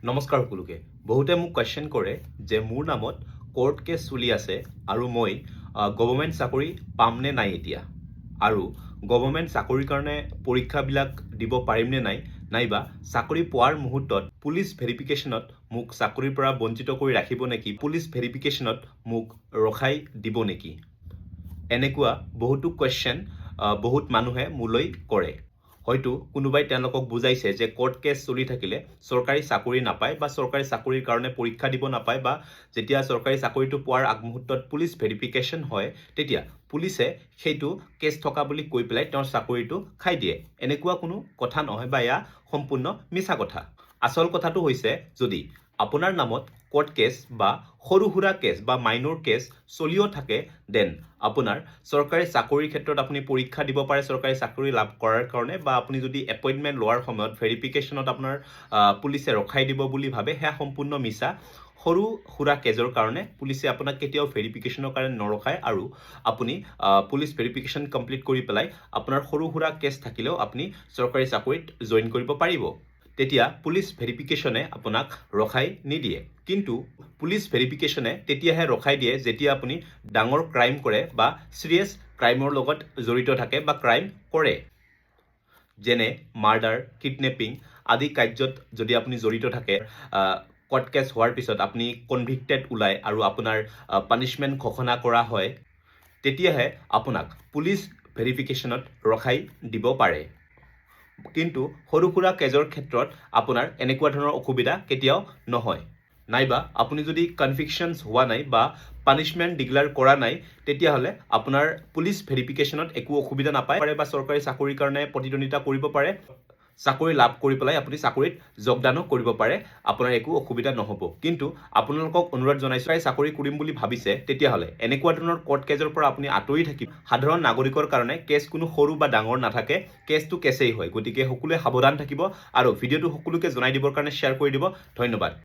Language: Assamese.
নমস্কাৰ সকলোকে বহুতে মোক কোৱেশ্চন কৰে যে মোৰ নামত কোৰ্ট কেছ চলি আছে আৰু মই গভৰ্ণমেণ্ট চাকৰি পাম নে নাই এতিয়া আৰু গভৰ্ণমেণ্ট চাকৰিৰ কাৰণে পৰীক্ষাবিলাক দিব পাৰিম নে নাই নাইবা চাকৰি পোৱাৰ মুহূৰ্তত পুলিচ ভেৰিফিকেশ্যনত মোক চাকৰিৰ পৰা বঞ্চিত কৰি ৰাখিব নেকি পুলিচ ভেৰিফিকেশ্যনত মোক ৰখাই দিব নেকি এনেকুৱা বহুতো কোৱেশ্চন বহুত মানুহে মোলৈ কৰে হয়তো কোনোবাই তেওঁলোকক বুজাইছে যে কোৰ্ট কেছ চলি থাকিলে চৰকাৰী চাকৰি নাপায় বা চৰকাৰী চাকৰিৰ কাৰণে পৰীক্ষা দিব নাপায় বা যেতিয়া চৰকাৰী চাকৰিটো পোৱাৰ আগমুহূৰ্তত পুলিচ ভেৰিফিকেশ্যন হয় তেতিয়া পুলিচে সেইটো কেছ থকা বুলি কৈ পেলাই তেওঁৰ চাকৰিটো খাই দিয়ে এনেকুৱা কোনো কথা নহয় বা এয়া সম্পূৰ্ণ মিছা কথা আসল কথাটো হৈছে যদি আপোনাৰ নামত কোৰ্ট কেছ বা সৰু সুৰা কেছ বা মাইনৰ কেছ চলিও থাকে দেন আপোনাৰ চৰকাৰী চাকৰিৰ ক্ষেত্ৰত আপুনি পৰীক্ষা দিব পাৰে চৰকাৰী চাকৰি লাভ কৰাৰ কাৰণে বা আপুনি যদি এপইণ্টমেণ্ট লোৱাৰ সময়ত ভেৰিফিকেশ্যনত আপোনাৰ পুলিচে ৰখাই দিব বুলি ভাবে সেয়া সম্পূৰ্ণ মিছা সৰু সুৰা কেজৰ কাৰণে পুলিচে আপোনাক কেতিয়াও ভেৰিফিকেশ্যনৰ কাৰণে নৰখায় আৰু আপুনি পুলিচ ভেৰিফিকেশ্যন কমপ্লিট কৰি পেলাই আপোনাৰ সৰু সুৰা কেছ থাকিলেও আপুনি চৰকাৰী চাকৰিত জইন কৰিব পাৰিব তেতিয়া পুলিচ ভেৰিফিকেশ্যনে আপোনাক ৰখাই নিদিয়ে কিন্তু পুলিচ ভেৰিফিকেশ্যনে তেতিয়াহে ৰখাই দিয়ে যেতিয়া আপুনি ডাঙৰ ক্ৰাইম কৰে বা সিৰিয়াছ ক্ৰাইমৰ লগত জড়িত থাকে বা ক্ৰাইম কৰে যেনে মাৰ্ডাৰ কিডনেপিং আদি কাৰ্যত যদি আপুনি জড়িত থাকে কোৰ্ট কেছ হোৱাৰ পিছত আপুনি কনভিক্টেড ওলায় আৰু আপোনাৰ পানিছমেণ্ট ঘোষণা কৰা হয় তেতিয়াহে আপোনাক পুলিচ ভেৰিফিকেশ্যনত ৰখাই দিব পাৰে কিন্তু সৰু সুৰা কেজৰ ক্ষেত্ৰত আপোনাৰ এনেকুৱা ধৰণৰ অসুবিধা কেতিয়াও নহয় নাইবা আপুনি যদি কনভিকশ্যনছ হোৱা নাই বা পানিছমেণ্ট ডিক্লেয়াৰ কৰা নাই তেতিয়াহ'লে আপোনাৰ পুলিচ ভেৰিফিকেশ্যনত একো অসুবিধা নাপায় বা চৰকাৰী চাকৰিৰ কাৰণে প্ৰতিদ্বন্দ্বিতা কৰিব পাৰে চাকৰি লাভ কৰি পেলাই আপুনি চাকৰিত যোগদানো কৰিব পাৰে আপোনাৰ একো অসুবিধা নহ'ব কিন্তু আপোনালোকক অনুৰোধ জনাইছোঁ চাকৰি কৰিম বুলি ভাবিছে তেতিয়াহ'লে এনেকুৱা ধৰণৰ কোৰ্ট কেজৰ পৰা আপুনি আঁতৰি থাকিব সাধাৰণ নাগৰিকৰ কাৰণে কেছ কোনো সৰু বা ডাঙৰ নাথাকে কেছটো কেছেই হয় গতিকে সকলোৱে সাৱধান থাকিব আৰু ভিডিঅ'টো সকলোকে জনাই দিবৰ কাৰণে শ্বেয়াৰ কৰি দিব ধন্যবাদ